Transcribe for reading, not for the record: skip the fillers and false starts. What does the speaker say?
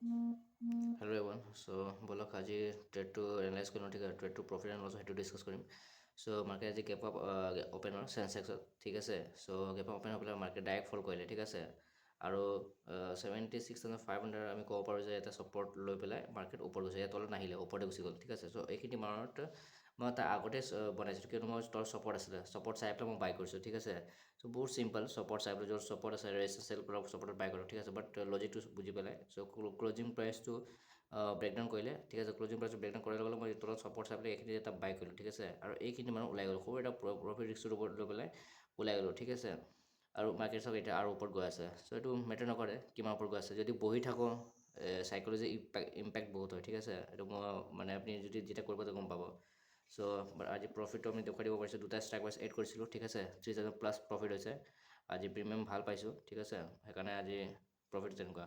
hello' Evan ব'লক আজি ট্ৰেডটো analyse কৰিম ঠিক আছে ট্ৰেডটো প্ৰফিট এণ্ড লছ সেইটো ডিছকাছ কৰিম মাৰ্কেট আজি গেপ আপ অ'পেন হ'ল চেনচেক্সত ঠিক আছে গেপ আপ অ'পেন হৈ পেলাই মাৰ্কেট ডাইৰেক্ট ফল কৰিলে ঠিক আছে আৰু 76,500 আমি ক'ব পাৰোঁ যে এটা ছাপৰ্ট লৈ পেলাই মাৰ্কেট ওপৰত গৈছে ইয়াত তলত নাহিলে ওপৰতে গুচি গ'ল ঠিক আছে এইখিনি মানত মই তাৰ আগতে বনাইছিলোঁ কিয়নো মই তলত ছাপৰ্ট আছিলে ছাপৰ্ট চাই পেলাই মই বাই কৰিছোঁ ঠিক আছে বহুত চিম্পল ছাপৰ্ট চাই পেলাই য'ত ছাপৰ্ট আছে ৰেজিষ্টেঞ্চ ছাপৰ্টত বাই কৰোঁ ঠিক আছে বাট লজিকটো বুজি পেলাই ক্লজিং প্ৰাইচটো ব্ৰেকডাউন কৰিলে ঠিক আছে ক্লজিং প্ৰাইচটো ব্ৰেকডাউন কৰাৰ লগে লগে মই তলত ছাপৰ্ট চাই পেলাই এইখিনি এটা বাই কৰিলোঁ ঠিক আছে আৰু এইখিনি মানুহ ওলাই গ'লোঁ সৰু এটা প্ৰফিট ৰিস্কটোৰ ওপৰত লৈ পেলাই ওলাই গ'লোঁ ঠিক আছে আৰু মাৰ্কেট চাওক এতিয়া আৰু ওপৰত গৈ আছে এইটো মেটাৰ নকৰে কিমান ওপৰত গৈ আছে যদি বহি থাকোঁ চাইক'লজি ইম্পেক্ট বহুত হয় ঠিক আছে এইটো মই মানে আপুনি যদি যেতিয়া কৰিব গম পাব আজি প্ৰফিটটো আমি দেখুৱাই দিব পাৰিছোঁ দুটা ষ্ট্ৰাইক প্ৰাইচ এড কৰিছিলোঁ ঠিক আছে 3,000+ প্ৰফিট হৈছে আজি প্ৰিমিয়াম ভাল পাইছোঁ ঠিক আছে সেইকাৰণে আজি প্ৰফিট তেনেকুৱা